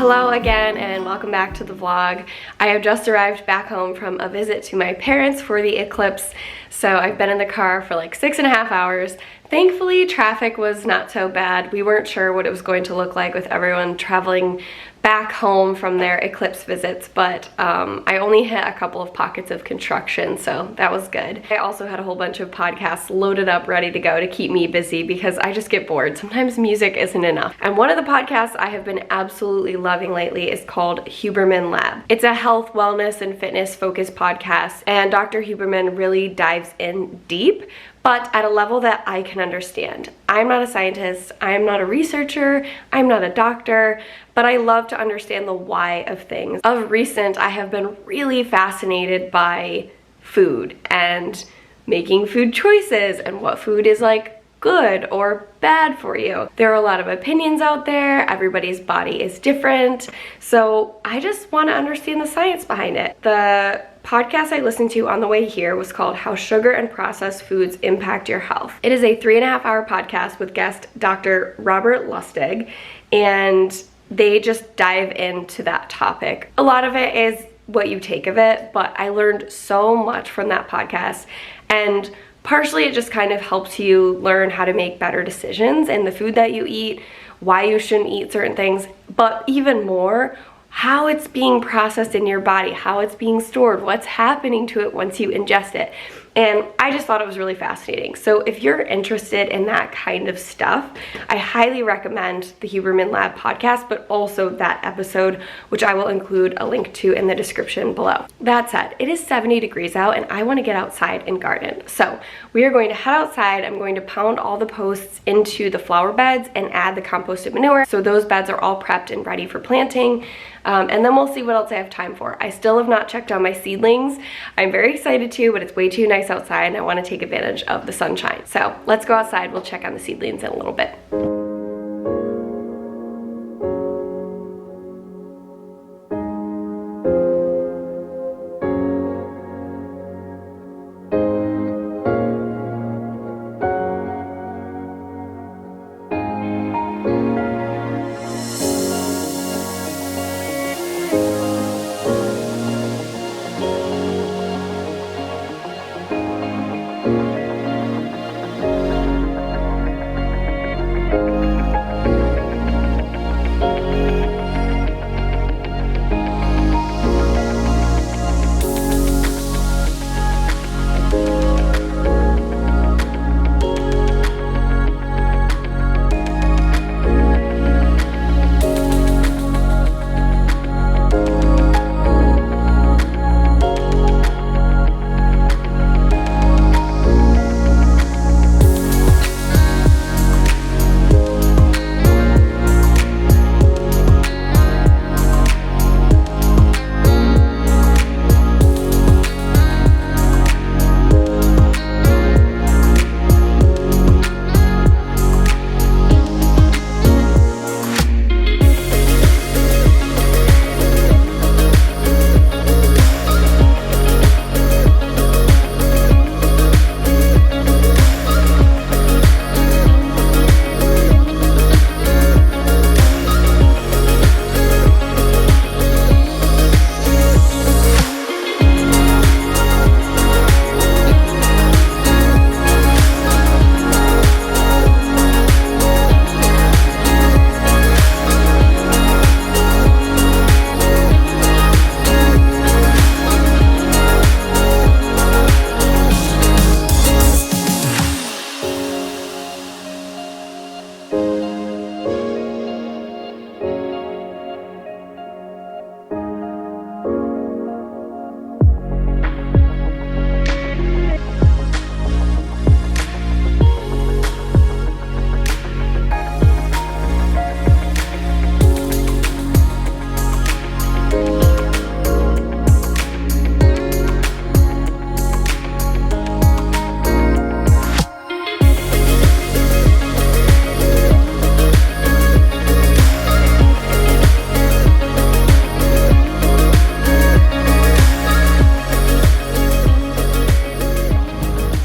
Hello again and welcome back to the vlog. I have just arrived back home from a visit to my parents for the eclipse, so I've been in the car for like 6.5 hours. Thankfully, traffic was not so bad. We weren't sure what it was going to look like with everyone traveling back home from their eclipse visits, but I only hit a couple of pockets of construction, so that was good. I also had a whole bunch of podcasts loaded up, ready to go to keep me busy because I just get bored. Sometimes music isn't enough. And one of the podcasts I have been absolutely loving lately is called Huberman Lab. It's a health, wellness, and fitness focused podcast, and Dr. Huberman really dives in deep, but at a level that I can understand. I'm not a scientist, I'm not a researcher, I'm not a doctor, but I love to understand the why of things. Of recent, I have been really fascinated by food and making food choices and what food is like good or bad for you. There are a lot of opinions out there, everybody's body is different, so I just want to understand the science behind it. The podcast I listened to on the way here was called How Sugar and Processed Foods Impact Your Health. It is a 3.5-hour podcast with guest Dr. Robert Lustig, and they just dive into that topic. A lot of it is what you take of it, but I learned so much from that podcast, and partially it just kind of helps you learn how to make better decisions in the food that you eat, why you shouldn't eat certain things, but even more, how it's being processed in your body, how it's being stored, what's happening to it once you ingest it. And I just thought it was really fascinating. So if you're interested in that kind of stuff, I highly recommend the Huberman Lab podcast, but also that episode, which I will include a link to in the description below. That said, it is 70 degrees out and I want to get outside and garden. So we are going to head outside. I'm going to pound all the posts into the flower beds and add the composted manure. So those beds are all prepped and ready for planting. And then we'll see what else I have time for. I still have not checked on my seedlings. I'm very excited to, but it's way too nice outside and I want to take advantage of the sunshine. So let's go outside. We'll check on the seedlings in a little bit.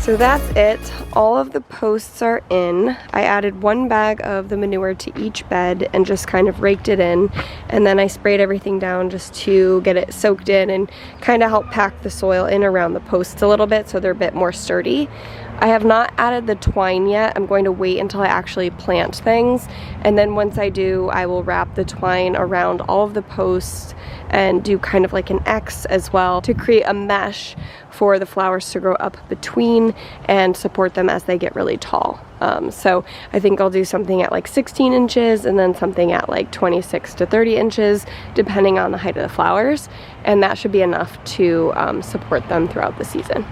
So that's it. all of the posts are in. I added 1 bag of the manure to each bed and just kind of raked it in, and then I sprayed everything down just to get it soaked in and kind of help pack the soil in around the posts a little bit so they're a bit more sturdy. I have not added the twine yet. I'm going to wait until I actually plant things, and then once I do, I will wrap the twine around all of the posts and do kind of like an X as well to create a mesh for the flowers to grow up between and support them as they get really tall. So I think I'll do something at like 16 inches and then something at like 26 to 30 inches depending on the height of the flowers, and that should be enough to support them throughout the season.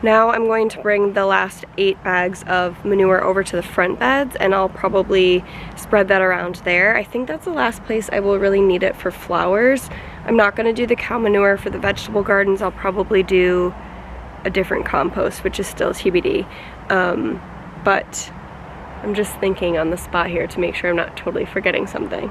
Now I'm going to bring the last 8 bags of manure over to the front beds, and I'll probably spread that around there. I think that's the last place I will really need it for flowers. I'm not going to do the cow manure for the vegetable gardens. I'll probably do a different compost, which is still TBD. But I'm just thinking on the spot here to make sure I'm not totally forgetting something.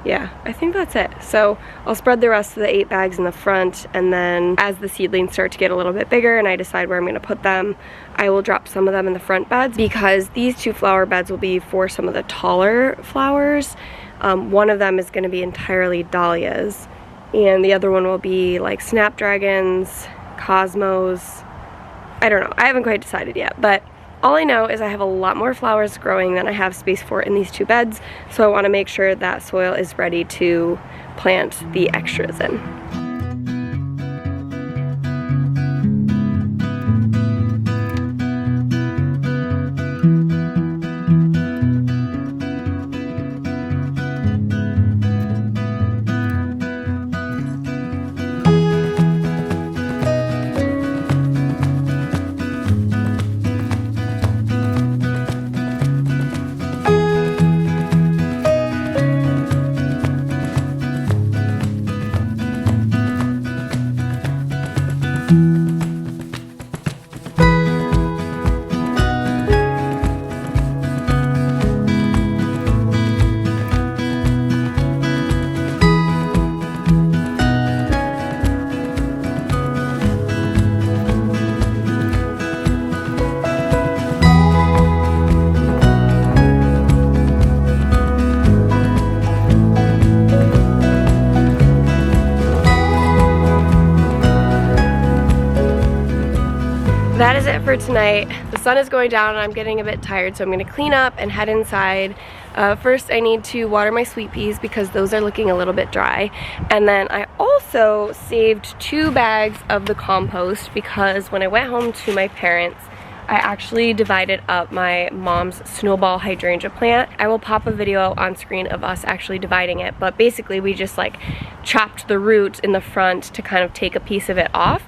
Yeah, I think that's it. So I'll spread the rest of the 8 bags in the front, and then as the seedlings start to get a little bit bigger and I decide where I'm going to put them, I will drop some of them in the front beds, because these 2 flower beds will be for some of the taller flowers. One of them is going to be entirely dahlias, and the other one will be like snapdragons, cosmos. I don't know. I haven't quite decided yet, but all I know is I have a lot more flowers growing than I have space for in these 2 beds, so I want to make sure that soil is ready to plant the extras in. That is it for tonight. The sun is going down and I'm getting a bit tired, so I'm going to clean up and head inside. First I need to water my sweet peas because those are looking a little bit dry. And then I also saved 2 bags of the compost because when I went home to my parents, I actually divided up my mom's snowball hydrangea plant. I will pop a video on screen of us actually dividing it, but basically we just like chopped the root in the front to kind of take a piece of it off,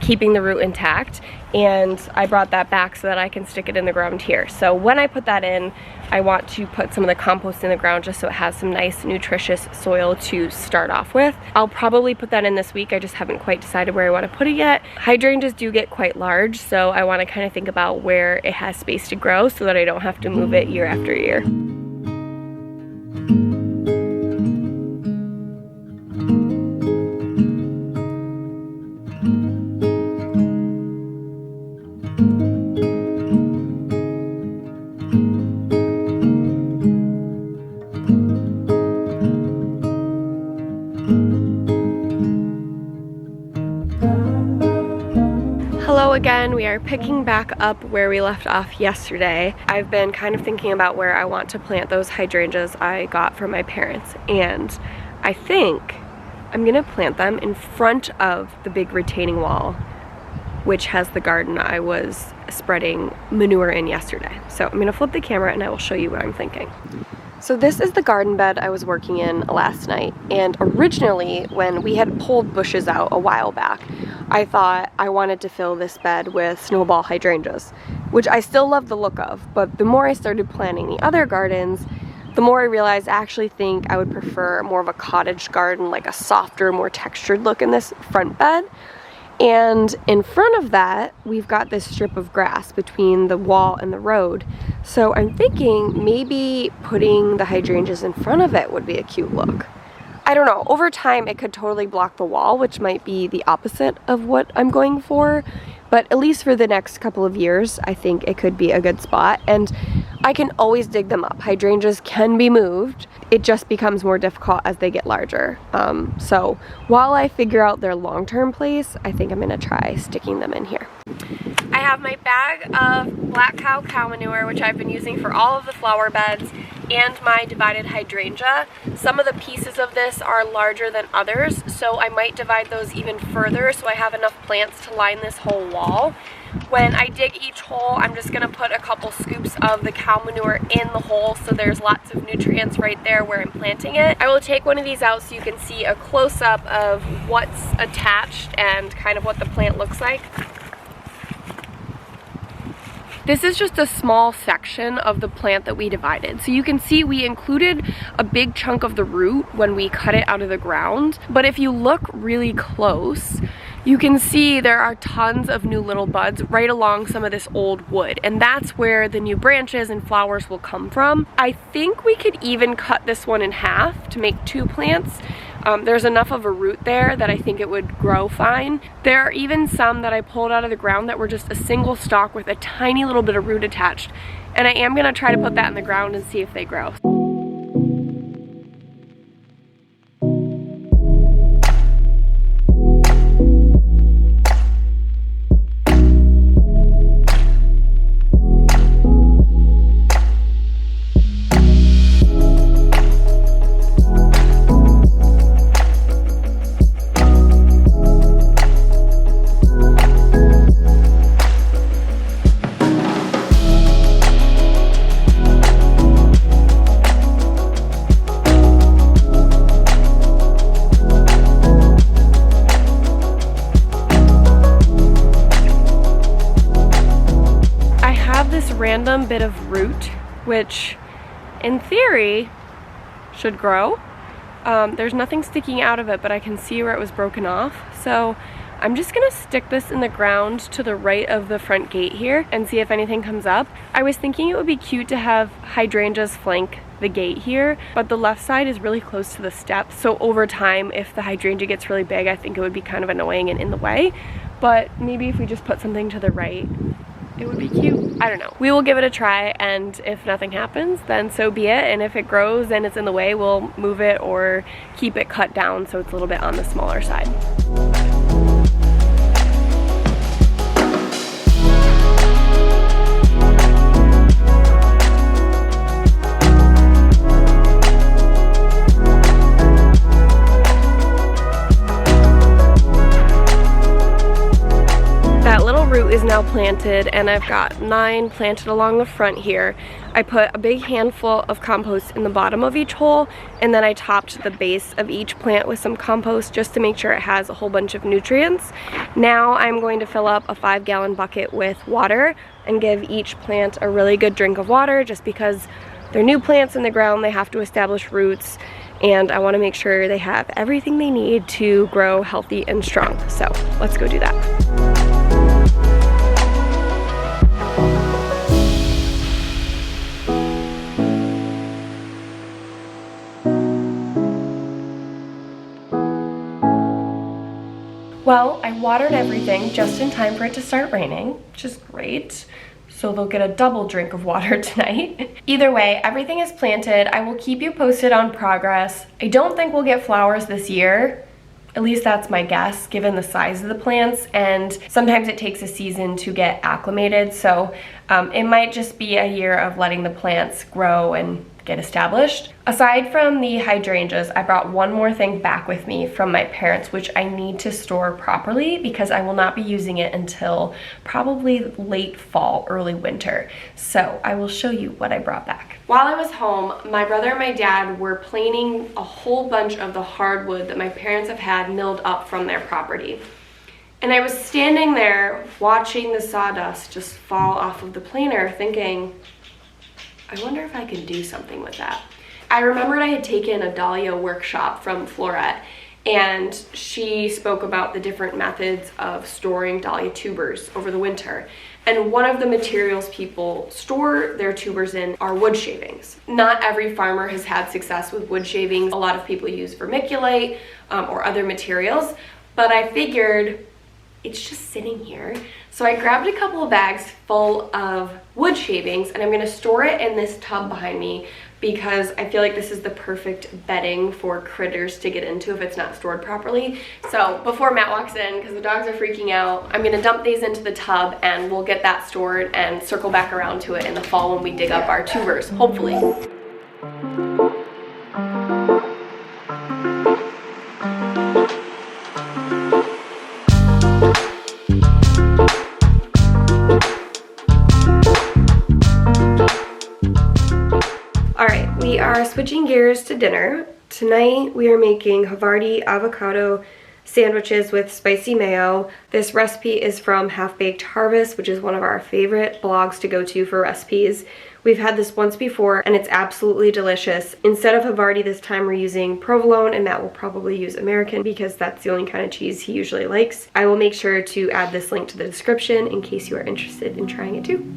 keeping the root intact, and I brought that back so that I can stick it in the ground here. So when I put that in, I want to put some of the compost in the ground just so it has some nice nutritious soil to start off with. I'll probably put that in this week. I just haven't quite decided where I want to put it yet. Hydrangeas do get quite large, so I want to kind of think about where it has space to grow so that I don't have to move it year after year. Hello again, we are picking back up where we left off yesterday. I've been kind of thinking about where I want to plant those hydrangeas I got from my parents, and I think I'm gonna plant them in front of the big retaining wall, which has the garden I was spreading manure in yesterday. So I'm gonna flip the camera and I will show you what I'm thinking. So this is the garden bed I was working in last night, and originally when we had pulled bushes out a while back, I thought I wanted to fill this bed with snowball hydrangeas, which I still love the look of, but the more I started planting the other gardens, the more I realized I actually think I would prefer more of a cottage garden, like a softer, more textured look in this front bed. And in front of that, we've got this strip of grass between the wall and the road. So I'm thinking maybe putting the hydrangeas in front of it would be a cute look. I don't know, over time it could totally block the wall, which might be the opposite of what I'm going for. But at least for the next couple of years, I think it could be a good spot. And I can always dig them up. Hydrangeas can be moved. It just becomes more difficult as they get larger. So while I figure out their long-term place, I think I'm gonna try sticking them in here. I have my bag of black cow manure, which I've been using for all of the flower beds, and my divided hydrangea. Some of the pieces of this are larger than others, so I might divide those even further so I have enough plants to line this whole wall. When I dig each hole, I'm just going to put a couple scoops of the cow manure in the hole so there's lots of nutrients right there where I'm planting it. I will take one of these out so you can see a close-up of what's attached and kind of what the plant looks like. This is just a small section of the plant that we divided. So you can see we included a big chunk of the root when we cut it out of the ground. But if you look really close, you can see there are tons of new little buds right along some of this old wood. And that's where the new branches and flowers will come from. I think we could even cut this one in half to make 2 plants. There's enough of a root there that I think it would grow fine. There are even some that I pulled out of the ground that were just a single stalk with a tiny little bit of root attached. And I am gonna try to put that in the ground and see if they grow. Random bit of root, which in theory should grow. There's nothing sticking out of it, but I can see where it was broken off. So I'm just gonna stick this in the ground to the right of the front gate here and see if anything comes up. I was thinking it would be cute to have hydrangeas flank the gate here, but the left side is really close to the steps. So over time, if the hydrangea gets really big, I think it would be kind of annoying and in the way. But maybe if we just put something to the right, it would be cute. I don't know. We will give it a try, and if nothing happens, then so be it. And if it grows and it's in the way, we'll move it or keep it cut down so it's a little bit on the smaller side. Is now planted, and I've got 9 planted along the front here. I put a big handful of compost in the bottom of each hole, and then I topped the base of each plant with some compost just to make sure it has a whole bunch of nutrients. Now I'm going to fill up a 5-gallon bucket with water and give each plant a really good drink of water, just because they're new plants in the ground, they have to establish roots, and I want to make sure they have everything they need to grow healthy and strong. So let's go do that. Well, I watered everything just in time for it to start raining, which is great. So they'll get a double drink of water tonight. Either way, everything is planted. I will keep you posted on progress. I don't think we'll get flowers this year. At least that's my guess, given the size of the plants, and sometimes it takes a season to get acclimated, so it might just be a year of letting the plants grow and get established. Aside from the hydrangeas, I brought one more thing back with me from my parents, which I need to store properly because I will not be using it until probably late fall, early winter. So I will show you what I brought back. While I was home, my brother and my dad were planing a whole bunch of the hardwood that my parents have had milled up from their property. And I was standing there watching the sawdust just fall off of the planer thinking, I wonder if I can do something with that. I remembered I had taken a dahlia workshop from Florette, and she spoke about the different methods of storing dahlia tubers over the winter. And one of the materials people store their tubers in are wood shavings. Not every farmer has had success with wood shavings. A lot of people use vermiculite or other materials, but I figured it's just sitting here. So I grabbed a couple of bags full of wood shavings, and I'm going to store it in this tub behind me because I feel like this is the perfect bedding for critters to get into if it's not stored properly. So before Matt walks in, because the dogs are freaking out, I'm going to dump these into the tub and we'll get that stored and circle back around to it in the fall when we dig up our tubers, hopefully. We are switching gears to dinner. Tonight we are making Havarti avocado sandwiches with spicy mayo. This recipe is from Half Baked Harvest, which is one of our favorite blogs to go to for recipes. We've had this once before and it's absolutely delicious. Instead of Havarti this time we're using provolone, and Matt will probably use American because that's the only kind of cheese he usually likes. I will make sure to add this link to the description in case you are interested in trying it too.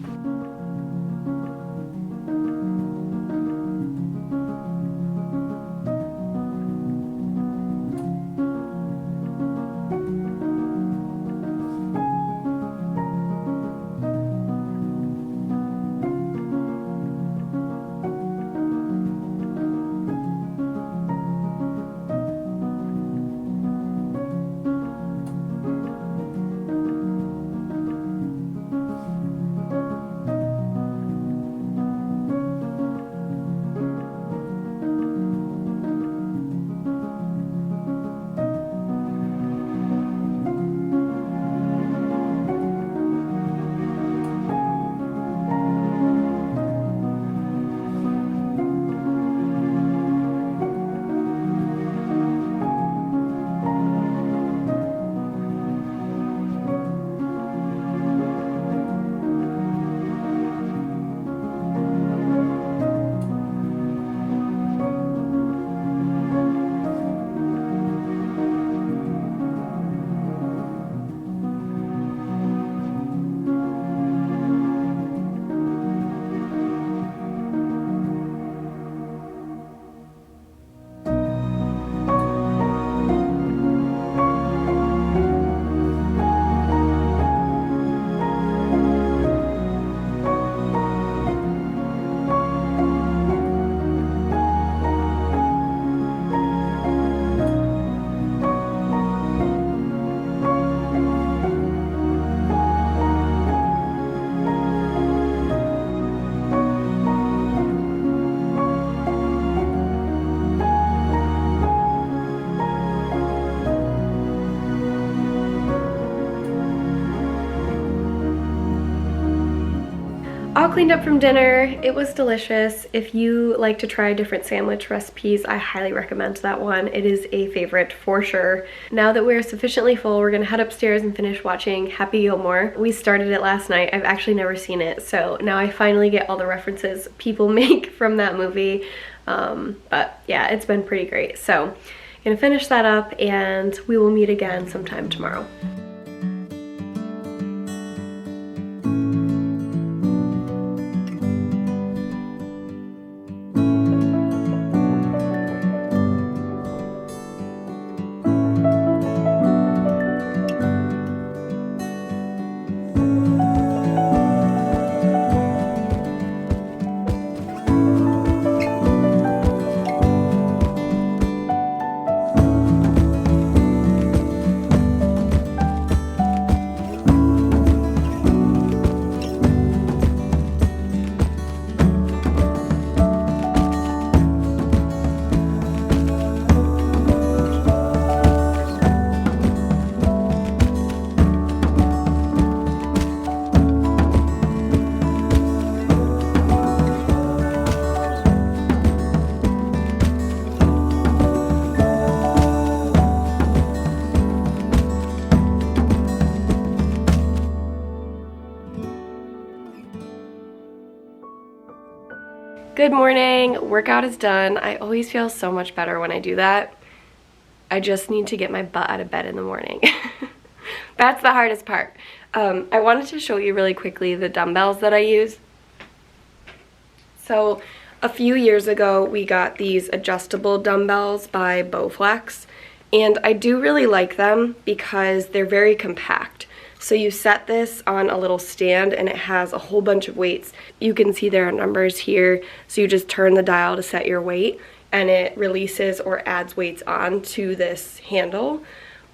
All cleaned up from dinner. It was delicious. If you like to try different sandwich recipes, I highly recommend that one. It is a favorite for sure. Now that we're sufficiently full, we're gonna head upstairs and finish watching Happy Gilmore. We started it last night. I've actually never seen it, so now I finally get all the references people make from that movie. But yeah, it's been pretty great. So I'm gonna finish that up and we will meet again sometime tomorrow. Good morning. Workout is done. I always feel so much better when I do that. I just need to get my butt out of bed in the morning. That's the hardest part. I wanted to show you really quickly the dumbbells that I use. So a few years ago we got these adjustable dumbbells by Bowflex, and I do really like them because they're very compact. So you set this on a little stand and it has a whole bunch of weights. You can see there are numbers here. So you just turn the dial to set your weight and it releases or adds weights on to this handle.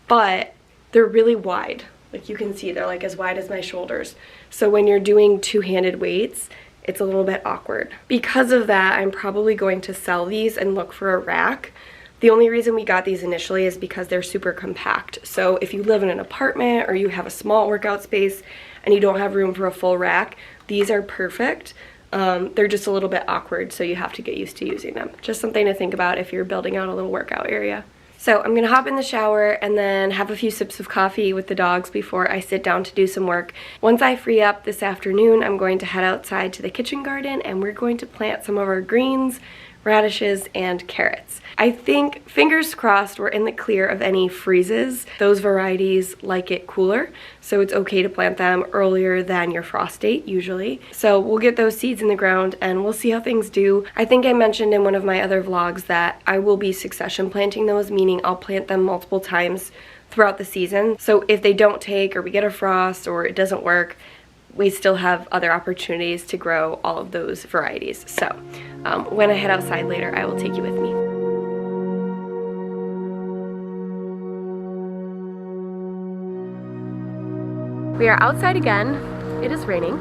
But they're really wide. Like you can see they're like as wide as my shoulders. So when you're doing two-handed weights, it's a little bit awkward. Because of that, I'm probably going to sell these and look for a rack. The only reason we got these initially is because they're super compact. So if you live in an apartment or you have a small workout space and you don't have room for a full rack, these are perfect. They're just a little bit awkward, so you have to get used to using them. Just something to think about if you're building out a little workout area. So I'm gonna hop in the shower and then have a few sips of coffee with the dogs before I sit down to do some work. Once I free up this afternoon, I'm going to head outside to the kitchen garden and we're going to plant some of our greens, radishes, and carrots. I think, fingers crossed, we're in the clear of any freezes. Those varieties like it cooler, so it's okay to plant them earlier than your frost date usually. So we'll get those seeds in the ground and we'll see how things do. I think I mentioned in one of my other vlogs that I will be succession planting those, meaning I'll plant them multiple times throughout the season. So if they don't take or we get a frost or it doesn't work, we still have other opportunities to grow all of those varieties. So when I head outside later, I will take you with me. We are outside again. It is raining,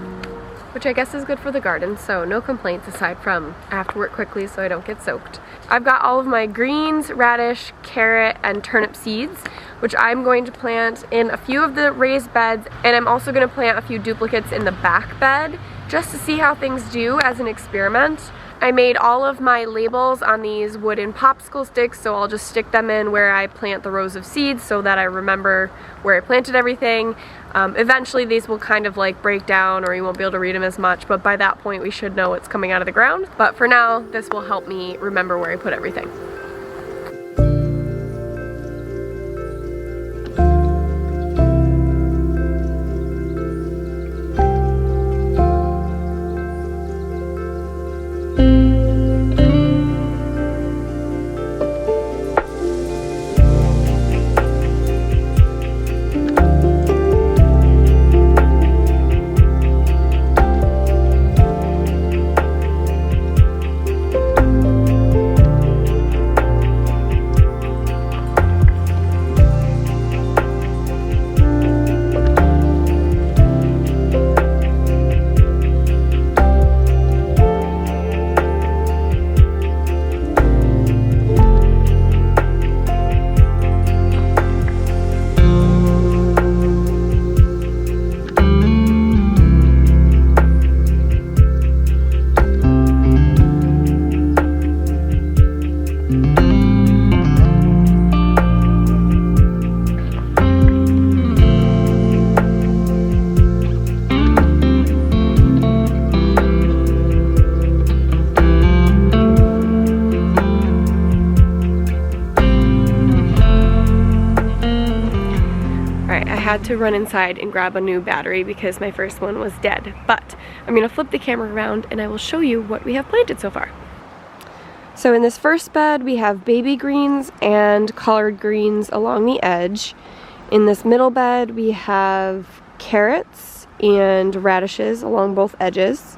which I guess is good for the garden, so no complaints aside from I have to work quickly so I don't get soaked. I've got all of my greens, radish, carrot, and turnip seeds, which I'm going to plant in a few of the raised beds, and I'm also going to plant a few duplicates in the back bed just to see how things do as an experiment. I made all of my labels on these wooden popsicle sticks, so I'll just stick them in where I plant the rows of seeds so that I remember where I planted everything. Eventually these will kind of like break down or you won't be able to read them as much, but by that point we should know what's coming out of the ground. But for now, this will help me remember where I put everything. Had to run inside and grab a new battery because my first one was dead. But I'm gonna flip the camera around and I will show you what we have planted so far. So in this first bed we have baby greens and collard greens along the edge. In this middle bed we have carrots and radishes along both edges.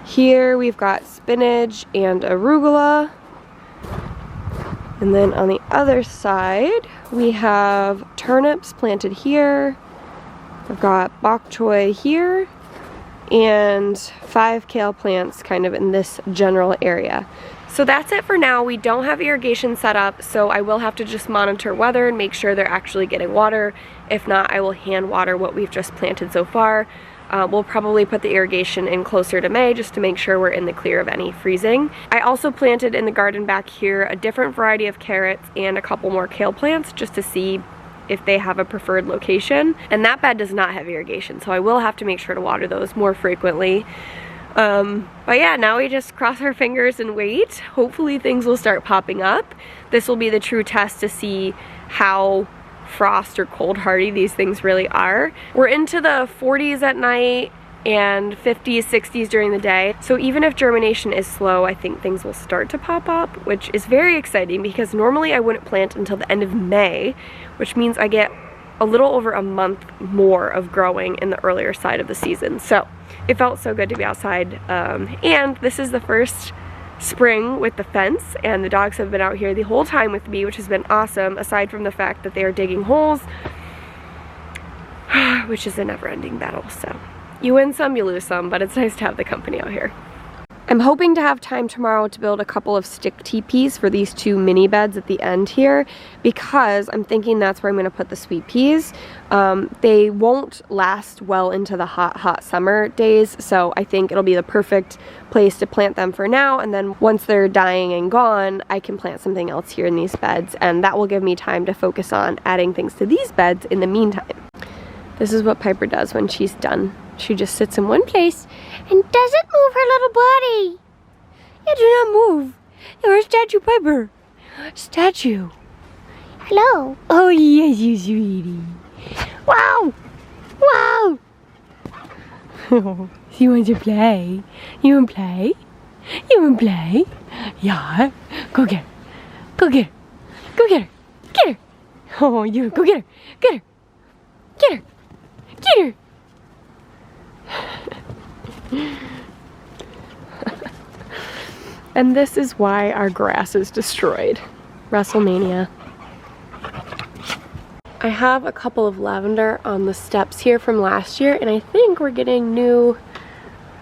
Here we've got spinach and arugula. And then on the other side, we have turnips planted here. I've got bok choy here, and 5 kale plants kind of in this general area. So that's it for now. We don't have irrigation set up, so I will have to just monitor weather and make sure they're actually getting water. If not, I will hand water what we've just planted so far. We'll probably put the irrigation in closer to May just to make sure we're in the clear of any freezing. I also planted in the garden back here a different variety of carrots and a couple more kale plants just to see if they have a preferred location. And that bed does not have irrigation, so I will have to make sure to water those more frequently. But yeah, now we just cross our fingers and wait. Hopefully things will start popping up. This will be the true test to see how frost or cold hardy these things really are. We're into the 40s at night and 50s, 60s during the day. So even if germination is slow, I think things will start to pop up, which is very exciting because normally I wouldn't plant until the end of May, which means I get a little over a month more of growing in the earlier side of the season. So it felt so good to be outside. And this is the first spring with the fence, and the dogs have been out here the whole time with me, which has been awesome, aside from the fact that they are digging holes, which is a never-ending battle. So you win some, you lose some, but it's nice to have the company out here. I'm hoping to have time tomorrow to build a couple of stick teepees for these 2 mini beds at the end here, because I'm thinking that's where I'm going to put the sweet peas. They won't last well into the hot summer days, so I think it'll be the perfect place to plant them for now, and then once they're dying and gone, I can plant something else here in these beds, and that will give me time to focus on adding things to these beds in the meantime. This is what Piper does when she's done. She just sits in one place and doesn't move her little body. You do not move. You're a statue, Piper. Statue. Hello. Oh, yes, you sweetie. Wow. Wow. She wants to play. You want to play? You want to play? Yeah. Go get her. Go get her. Go get her. Get her. Oh, you go get her. Get her. Get her. Get her. And this is why our grass is destroyed. WrestleMania. I have a couple of lavender on the steps here from last year, and I think we're getting new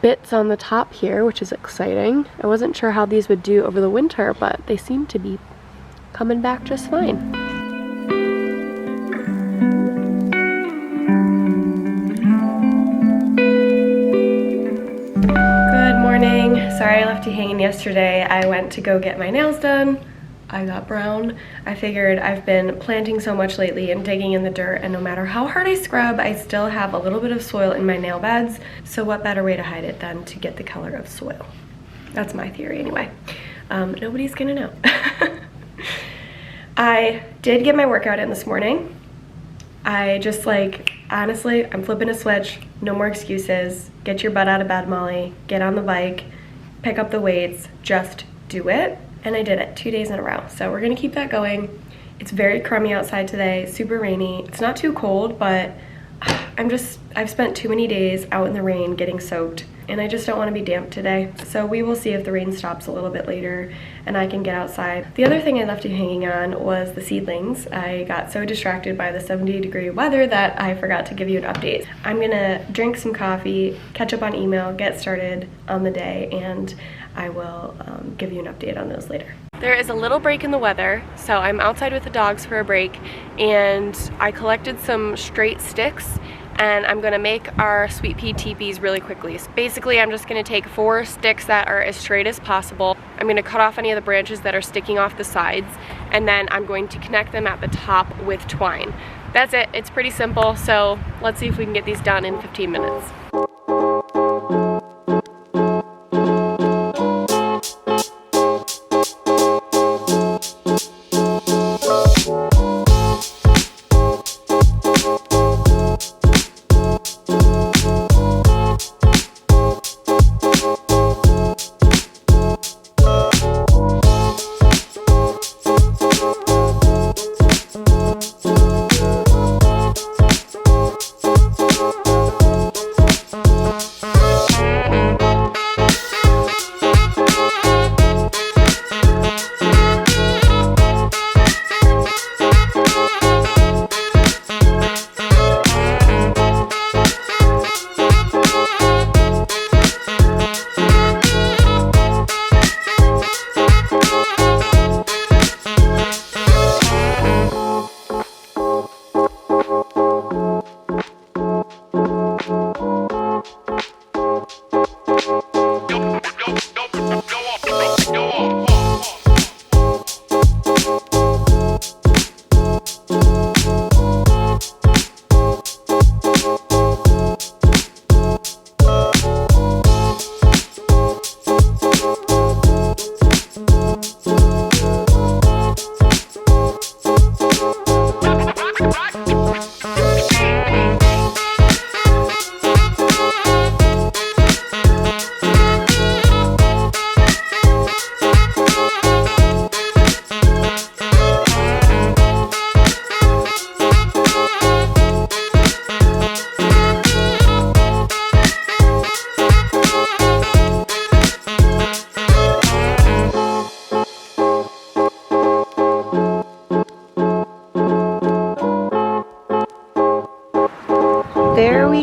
bits on the top here, which is exciting. I wasn't sure how these would do over the winter, but they seem to be coming back just fine. Sorry I left you hanging yesterday. I went to go get my nails done. I got brown. I figured I've been planting so much lately and digging in the dirt, and no matter how hard I scrub, I still have a little bit of soil in my nail beds. So what better way to hide it than to get the color of soil? That's my theory anyway. Nobody's gonna know. I did get my workout in this morning. I just honestly, I'm flipping a switch. No more excuses. Get your butt out of bed, Molly. Get on the bike. Pick up the weights, just do it. And I did it 2 days in a row. So we're gonna keep that going. It's very crummy outside today, super rainy. It's not too cold, but I've spent too many days out in the rain getting soaked, and I just don't wanna be damp today. So we will see if the rain stops a little bit later and I can get outside. The other thing I left you hanging on was the seedlings. I got so distracted by the 70-degree weather that I forgot to give you an update. I'm gonna drink some coffee, catch up on email, get started on the day, and I will give you an update on those later. There is a little break in the weather, so I'm outside with the dogs for a break, and I collected some straight sticks, and I'm gonna make our sweet pea teepees really quickly. So basically, I'm just gonna take 4 sticks that are as straight as possible. I'm gonna cut off any of the branches that are sticking off the sides, and then I'm going to connect them at the top with twine. That's it, it's pretty simple, so let's see if we can get these done in 15 minutes.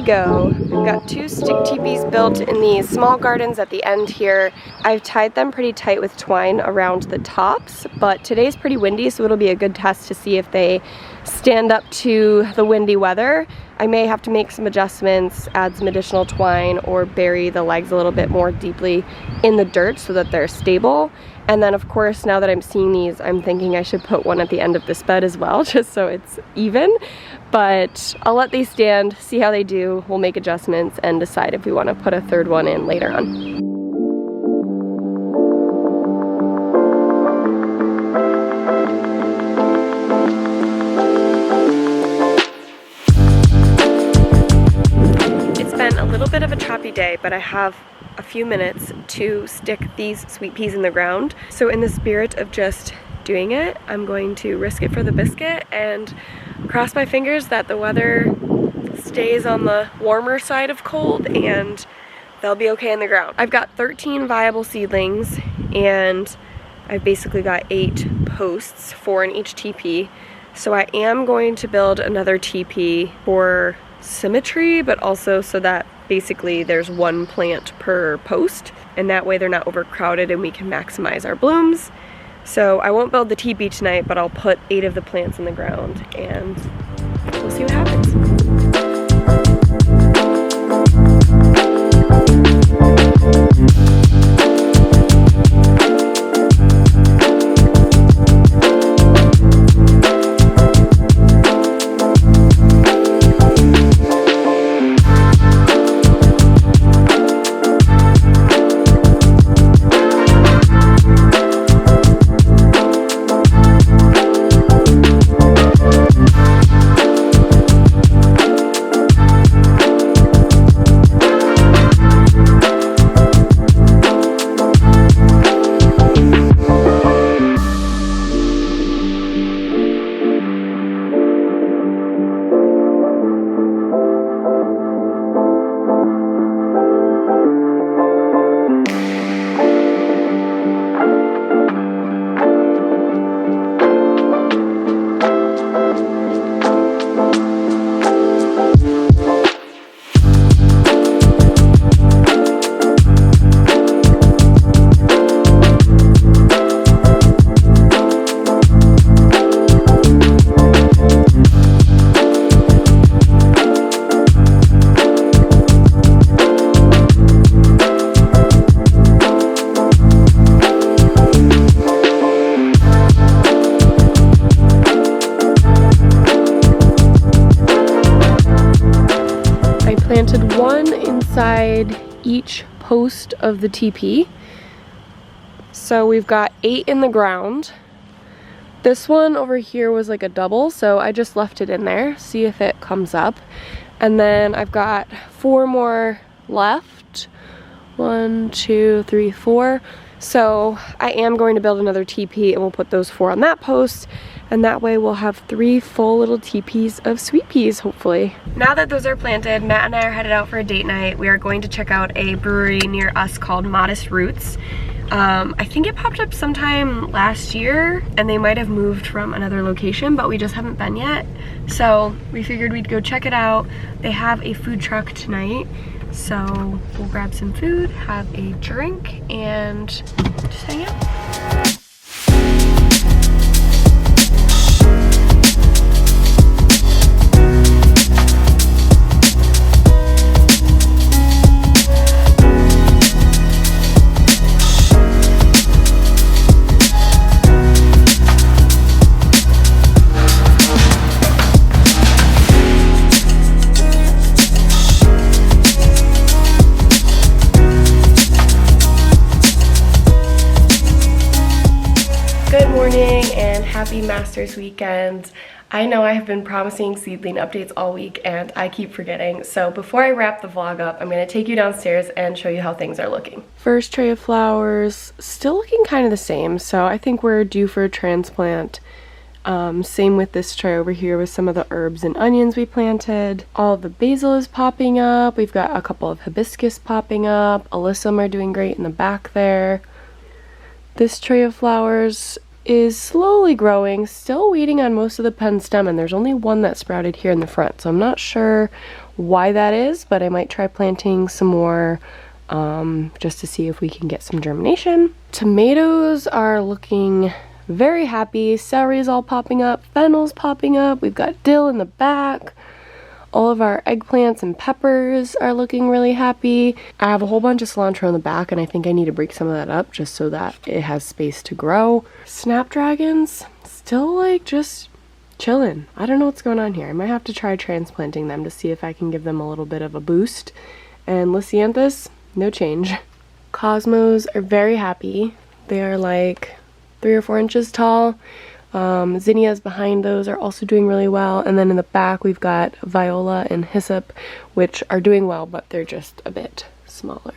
go. We've got 2 stick teepees built in these small gardens at the end here. I've tied them pretty tight with twine around the tops, but today's pretty windy, so it'll be a good test to see if they stand up to the windy weather. I may have to make some adjustments, add some additional twine, or bury the legs a little bit more deeply in the dirt so that they're stable. And then of course, now that I'm seeing these, I'm thinking I should put one at the end of this bed as well, just so it's even. But I'll let these stand, see how they do. We'll make adjustments and decide if we want to put a third one in later on. Bit of a choppy day, but I have a few minutes to stick these sweet peas in the ground. So in the spirit of just doing it, I'm going to risk it for the biscuit and cross my fingers that the weather stays on the warmer side of cold and they'll be okay in the ground. I've got 13 viable seedlings and I've basically got 8 posts, 4 in each teepee. So I am going to build another teepee for symmetry, but also so that basically there's 1 plant per post, and that way they're not overcrowded and we can maximize our blooms. So I won't build the teepee tonight, but I'll put 8 of the plants in the ground and we'll see what happens. Planted 1 inside each post of the teepee. So we've got 8 in the ground. This one over here was like a double, so I just left it in there, see if it comes up. And then I've got 4 more left. 1, 2, 3, 4. So I am going to build another teepee and we'll put those 4 on that post. And that way we'll have 3 full little teepees of sweet peas, hopefully. Now that those are planted, Matt and I are headed out for a date night. We are going to check out a brewery near us called Modest Roots. I think it popped up sometime last year and they might have moved from another location, but we just haven't been yet. So we figured we'd go check it out. They have a food truck tonight. So we'll grab some food, have a drink, and just hang out. Happy Masters weekend. I know I have been promising seedling updates all week and I keep forgetting, so before I wrap the vlog up, I'm going to take you downstairs and show you how things are looking. First tray of flowers, still looking kind of the same, so I think we're due for a transplant. Same with this tray over here with some of the herbs and onions we planted. All of the basil is popping up. We've got a couple of hibiscus popping up. Alyssum are doing great in the back there. This tray of flowers is slowly growing, still waiting on most of the pen stem, and there's only one that sprouted here in the front, so I'm not sure why that is, but I might try planting some more just to see if we can get some germination. Tomatoes are looking very happy. Celery is all popping up, fennel's popping up, we've got dill in the back. All of our eggplants and peppers are looking really happy. I have a whole bunch of cilantro in the back, and I think I need to break some of that up just so that it has space to grow. Snapdragons, still like just chilling. I don't know what's going on here. I might have to try transplanting them to see if I can give them a little bit of a boost. And Lysianthus, no change. Cosmos are very happy. They are like 3 or 4 inches tall. Zinnias behind those are also doing really well, and then in the back we've got viola and hyssop, which are doing well, but they're just a bit smaller.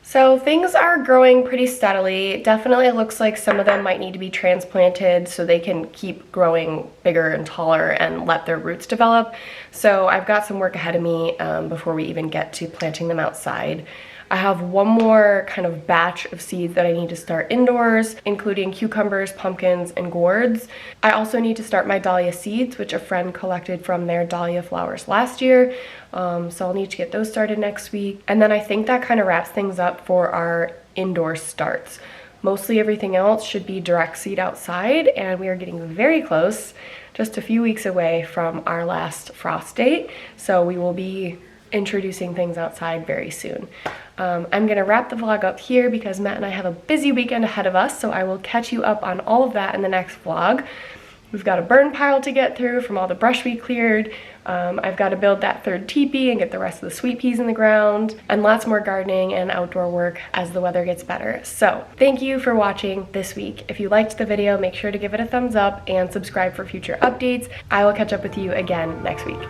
So things are growing pretty steadily. Definitely it looks like some of them might need to be transplanted so they can keep growing bigger and taller and let their roots develop. So I've got some work ahead of me before we even get to planting them outside. I have one more kind of batch of seeds that I need to start indoors, including cucumbers, pumpkins, and gourds. I also need to start my dahlia seeds, which a friend collected from their dahlia flowers last year. So I'll need to get those started next week. And then I think that kind of wraps things up for our indoor starts. Mostly everything else should be direct seed outside, and we are getting very close, just a few weeks away from our last frost date. So we will be introducing things outside very soon. I'm gonna wrap the vlog up here because Matt and I have a busy weekend ahead of us, so I will catch you up on all of that in the next vlog. We've got a burn pile to get through from all the brush we cleared. I've got to build that 3rd teepee and get the rest of the sweet peas in the ground, and lots more gardening and outdoor work as the weather gets better. So thank you for watching this week. If you liked the video, make sure to give it a thumbs up and subscribe for future updates. I will catch up with you again next week.